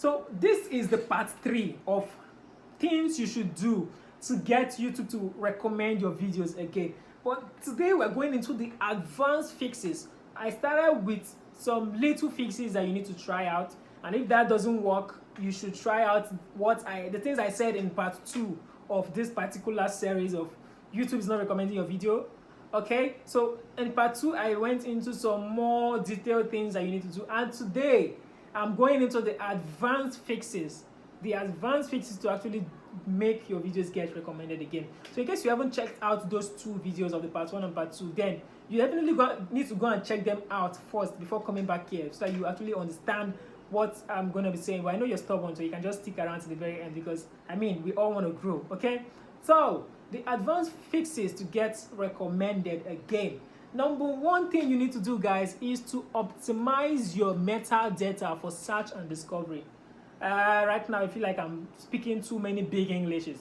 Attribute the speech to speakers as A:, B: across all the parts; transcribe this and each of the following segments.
A: So this is the part 3 of things you should do to get YouTube to recommend your videos again. But today we're going into the advanced fixes. I started with some little fixes that you need to try out, and if that doesn't work, you should try out the things I said in part 2 of this particular series of YouTube is not recommending your video. Okay, so in part 2 I went into some more detailed things that you need to do, and today I'm going into the advanced fixes. The advanced fixes to actually make your videos get recommended again. So in case you haven't checked out those 2 videos of the part 1 and part 2, then you definitely need to go and check them out first before coming back here, so that you actually understand what I'm going to be saying. But I know you're stubborn, so you can just stick around to the very end, because I mean, we all want to grow. Okay, so the advanced fixes to get recommended again. Number 1 thing you need to do, guys, is to optimize your metadata for search and discovery. Right now I feel like I'm speaking too many big Englishes.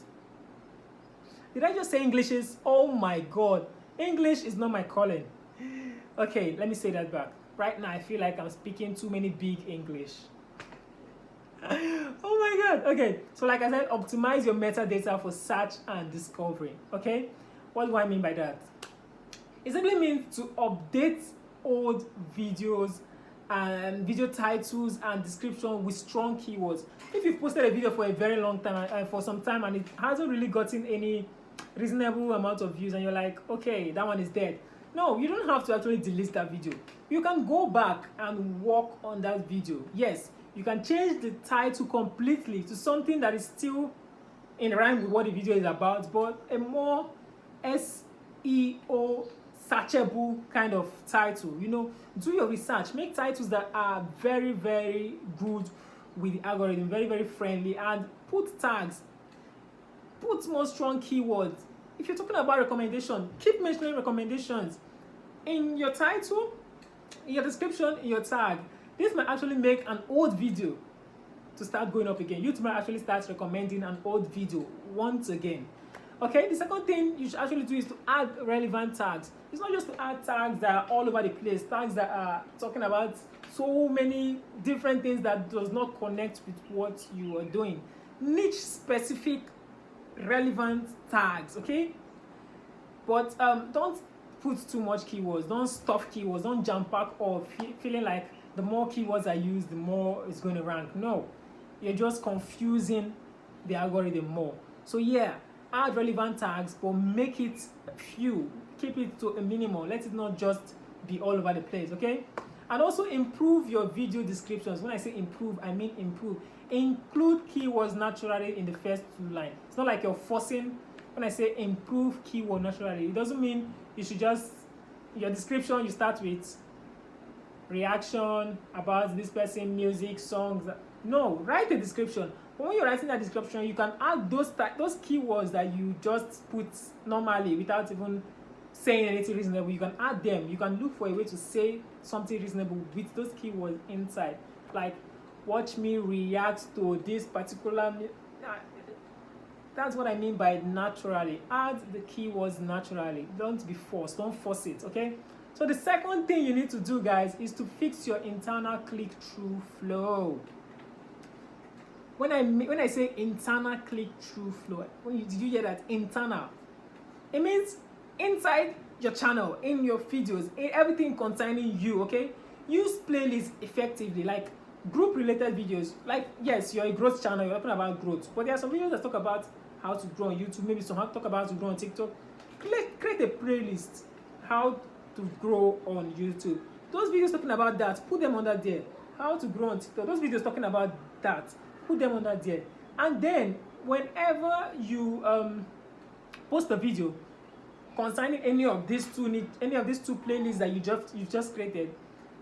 A: Did I just say Englishes? Oh my god, English is not my calling. Okay, let me say that back. Right now I feel like I'm speaking too many big English. Oh my god. Okay, so like I said, optimize your metadata for search and discovery. Okay, what do I mean by that? It simply means to update old videos and video titles and description with strong keywords. If you've posted a video for a very long time, for some time, and it hasn't really gotten any reasonable amount of views, and you're like, okay, that one is dead. No, you don't have to actually delete that video. You can go back and work on that video. Yes, you can change the title completely to something that is still in line with what the video is about, but a more SEO searchable kind of title. You know, do your research, make titles that are very, very good with the algorithm, very, very friendly, and put tags, put more strong keywords. If you're talking about recommendation, keep mentioning recommendations in your title, in your description, in your tag. This might actually make an old video to start going up again. YouTube might actually start recommending an old video once again. Okay, the second thing you should actually do is to add relevant tags. It's not just to add tags that are all over the place, tags that are talking about so many different things that does not connect with what you are doing. Niche specific relevant tags, okay? But don't put too much keywords, don't stuff keywords, don't jump pack or feeling like the more keywords I use, the more it's going to rank. No, you're just confusing the algorithm more. So yeah, add relevant tags, but make it few, keep it to a minimum. Let it not just be all over the place, okay? And also improve your video descriptions. When I say improve, I mean improve. Include keywords naturally in the first 2 lines. It's not like you're forcing. When I say improve keyword naturally, it doesn't mean you should just, your description, you start with reaction about this person, music, songs. No, write a description. But when you're writing that description, you can add those keywords that you just put normally without even saying anything reasonable. You can add them. You can look for a way to say something reasonable with those keywords inside. Like, watch me react to this particular. That's what I mean by naturally. Add the keywords naturally. Don't be forced. Don't force it, okay? So the second thing you need to do, guys, is to fix your internal click-through flow. When I say internal click-through flow, did you hear that? Internal. It means inside your channel, in your videos, in everything concerning you, okay? Use playlists effectively, like group-related videos. Like, yes, you're a growth channel, you're talking about growth, but there are some videos that talk about how to grow on YouTube, maybe some talk about how to grow on TikTok. Create a playlist, how to grow on YouTube. Those videos talking about that, put them under there. How to grow on TikTok, those videos talking about that, put them under there. And then whenever you post a video concerning any of these two playlists that you've just created,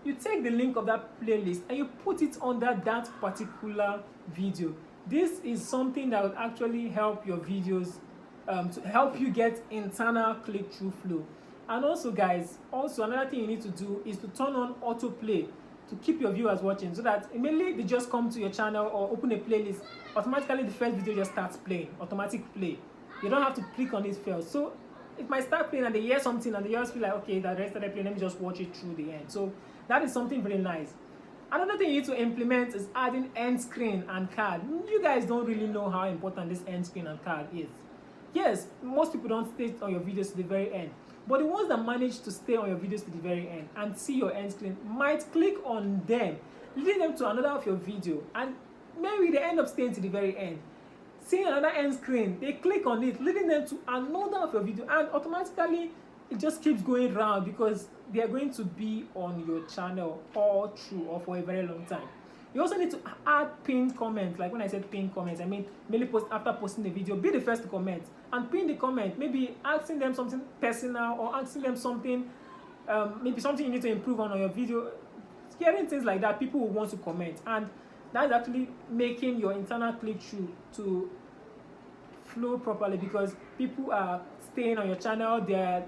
A: you take the link of that playlist and you put it under that particular video. This is something that will actually help your videos, to help you get internal click-through flow. And also, guys, another thing you need to do is to turn on autoplay to keep your viewers watching, so that immediately they just come to your channel or open a playlist, automatically the first video just starts playing, automatic play. You don't have to click on it first. So it might start playing and they hear something and they just feel like, okay, that rest of the play, let me just watch it through the end. So that is something very nice. Another thing you need to implement is adding end screen and card. You guys don't really know how important this end screen and card is. Yes, most people don't stay on your videos to the very end, but the ones that manage to stay on your videos to the very end and see your end screen might click on them, leading them to another of your video, and maybe they end up staying to the very end. Seeing another end screen, they click on it, leading them to another of your video, and automatically it just keeps going round because they are going to be on your channel all through or for a very long time. You also need to add pinned comments. Like when I said pinned comments, I mean mainly after posting the video, be the first to comment and pin the comment, maybe asking them something personal or asking them something, maybe something you need to improve on your video. Hearing things like that, people will want to comment, and that's actually making your internal click-through to flow properly because people are staying on your channel, they're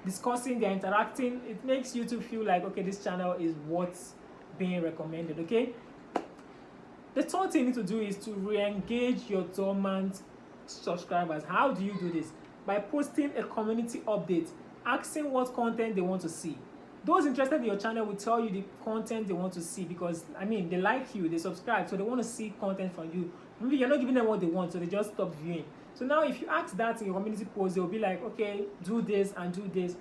A: discussing, they're interacting. It makes YouTube feel like, okay, this channel is what's being recommended. Okay, the third thing you need to do is to re-engage your dormant subscribers. How do you do this? By posting a community update, asking what content they want to see. Those interested in your channel will tell you the content they want to see because, I mean, they like you, they subscribe, so they want to see content from you. Maybe you're not giving them what they want, so they just stop viewing. So now if you ask that in your community post, they'll be like, okay, do this and do this.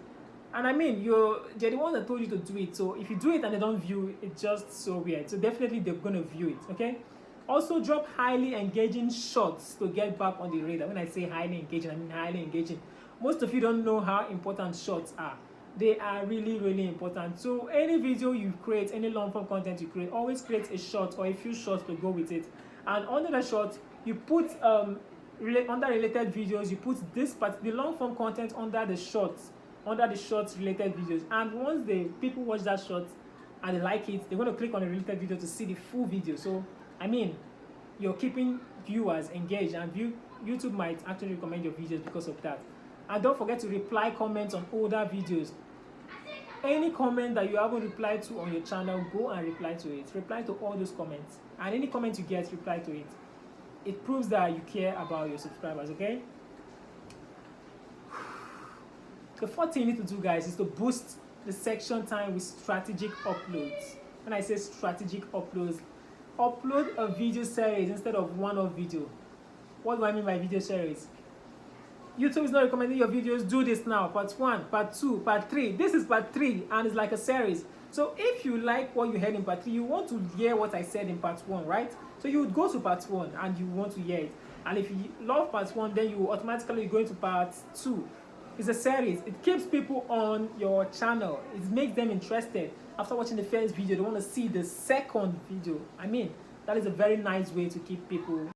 A: And I mean, they're the ones that told you to do it. So if you do it and they don't view, it's just so weird. So definitely they're going to view it, okay? Also, drop highly engaging shorts to get back on the radar. When I say highly engaging, I mean highly engaging. Most of you don't know how important shorts are. They are really, really important. So any video you create, any long form content you create, always create a short or a few shorts to go with it. And under the short, you put under related videos, you put the long form content under the shorts related videos. And once people watch that short and they like it, they're going to click on the related video to see the full video. So I mean, you're keeping viewers engaged, and YouTube might actually recommend your videos because of that. And don't forget to reply comments on older videos. Any comment that you haven't replied to on your channel, go and reply to it. Reply to all those comments. And any comment you get, reply to it. It proves that you care about your subscribers, okay? The fourth thing you need to do, guys, is to boost the section time with strategic uploads. When I say strategic uploads, upload a video series instead of one-off video. What do I mean by video series? YouTube is not recommending your videos. Do this now. Part 1, part 2, part 3. This is part 3 and it's like a series. So if you like what you heard in part 3, you want to hear what I said in part 1, right? So you would go to part 1 and you want to hear it. And if you love part 1, then you automatically go into part 2. It's a series. It keeps people on your channel. It makes them interested. After watching the first video, they want to see the second video. I mean, that is a very nice way to keep people